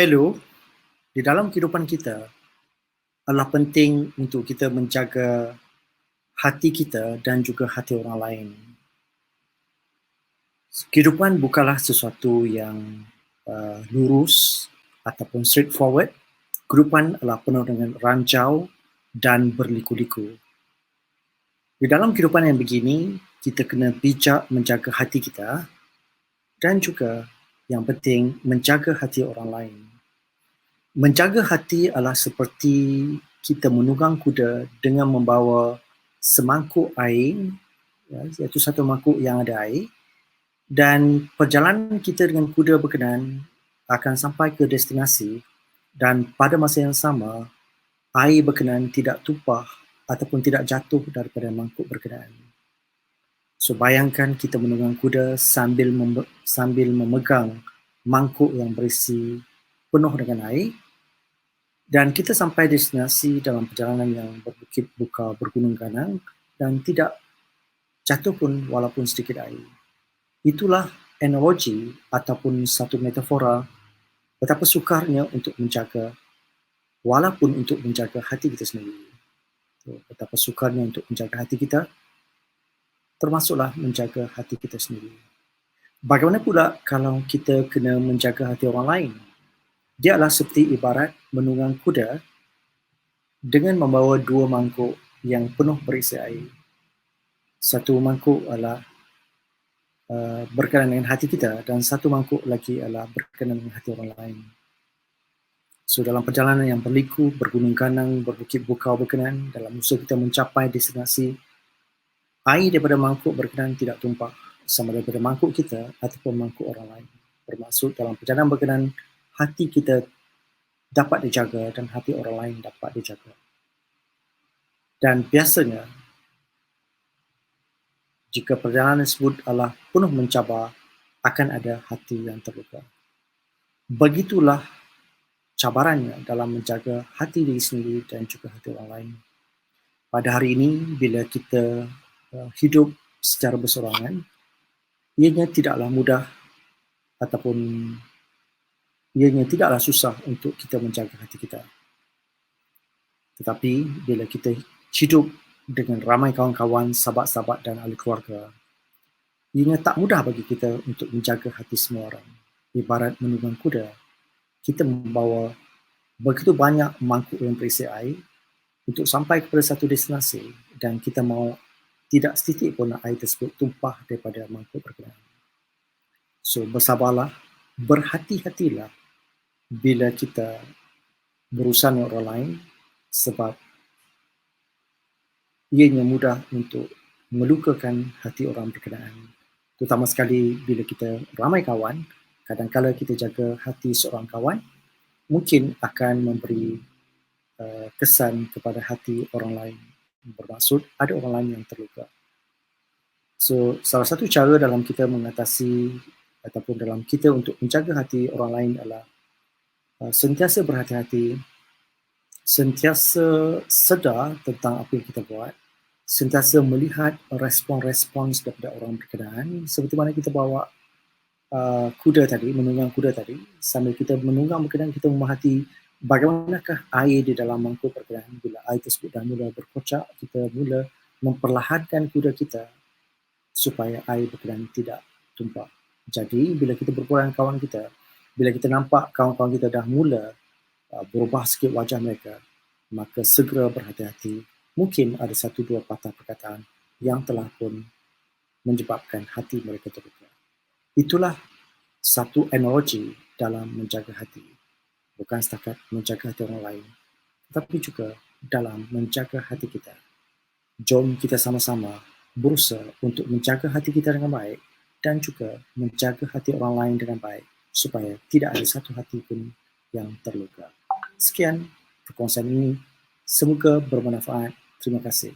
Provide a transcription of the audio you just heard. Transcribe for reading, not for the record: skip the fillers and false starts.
Hello, di dalam kehidupan kita adalah penting untuk kita menjaga hati kita dan juga hati orang lain. Kehidupan bukanlah sesuatu yang lurus ataupun straightforward. Kehidupan adalah penuh dengan rancau dan berliku-liku. Di dalam kehidupan yang begini, kita kena bijak menjaga hati kita dan juga yang penting menjaga hati orang lain. Menjaga hati adalah seperti kita menunggang kuda dengan membawa semangkuk air, iaitu satu mangkuk yang ada air, dan perjalanan kita dengan kuda berkenan akan sampai ke destinasi dan pada masa yang sama, air berkenan tidak tumpah ataupun tidak jatuh daripada mangkuk berkenaan. So bayangkan kita menunggang kuda sambil memegang mangkuk yang berisi penuh dengan air, dan kita sampai destinasi dalam perjalanan yang berbukit buka bergunung ganang dan tidak jatuh pun walaupun sedikit air. Itulah analogi ataupun satu metafora betapa sukarnya untuk menjaga, walaupun untuk menjaga hati kita sendiri. Betapa sukarnya untuk menjaga hati kita, termasuklah menjaga hati kita sendiri. Bagaimana pula kalau kita kena menjaga hati orang lain? Dia adalah seperti ibarat menunggang kuda dengan membawa dua mangkuk yang penuh berisi air. Satu mangkuk adalah berkenaan dengan hati kita dan satu mangkuk lagi adalah berkenaan dengan hati orang lain. So dalam perjalanan yang berliku, bergunung ganang, berbukit bukau berkenaan, dalam usaha kita mencapai destinasi, air daripada mangkuk berkenaan tidak tumpah sama daripada mangkuk kita ataupun mangkuk orang lain. Bermaksud dalam perjalanan berkenaan, hati kita dapat dijaga dan hati orang lain dapat dijaga. Dan biasanya, jika perjalanan tersebut adalah penuh mencabar, akan ada hati yang terluka. Begitulah cabarannya dalam menjaga hati diri sendiri dan juga hati orang lain. Pada hari ini, bila kita hidup secara bersorangan, ianya tidaklah mudah ataupun ianya tidaklah susah untuk kita menjaga hati kita. Tetapi bila kita hidup dengan ramai kawan-kawan, sahabat-sahabat dan ahli keluarga, ianya tak mudah bagi kita untuk menjaga hati semua orang. Ibarat menunggang kuda, kita membawa begitu banyak mangkuk yang berisi air untuk sampai kepada satu destinasi dan kita mahu tidak setitik pun air tersebut tumpah daripada mangkuk berkenaan. So bersabarlah, berhati-hatilah bila kita berurusan dengan orang lain sebab ianya mudah untuk melukakan hati orang berkenaan. Terutama sekali bila kita ramai kawan, kadang-kadang kita jaga hati seorang kawan mungkin akan memberi kesan kepada hati orang lain. Bermaksud ada orang lain yang terluka. So salah satu cara dalam kita mengatasi ataupun dalam kita untuk menjaga hati orang lain adalah sentiasa berhati-hati, sentiasa sedar tentang apa yang kita buat, sentiasa melihat respon-respons daripada orang berkenaan, seperti mana kita bawa kuda tadi, menunggang kuda tadi, sambil kita menunggang berkenaan, kita memerhati bagaimanakah air di dalam mangkuk berkenaan. Bila air tersebut dah mula berkocak, kita mula memperlahankan kuda kita supaya air berkenaan tidak tumpah. Jadi, bila kita berbual dengan kawan kita, bila kita nampak kawan-kawan kita dah mula berubah sikit wajah mereka, maka segera berhati-hati. Mungkin ada satu dua patah perkataan yang telah pun menyebabkan hati mereka terluka. Itulah satu analogi dalam menjaga hati. Bukan setakat menjaga hati orang lain, tetapi juga dalam menjaga hati kita. Jom kita sama-sama berusaha untuk menjaga hati kita dengan baik dan juga menjaga hati orang lain dengan baik supaya tidak ada satu hati pun yang terluka. Sekian perkongsian ini. Semoga bermanfaat. Terima kasih.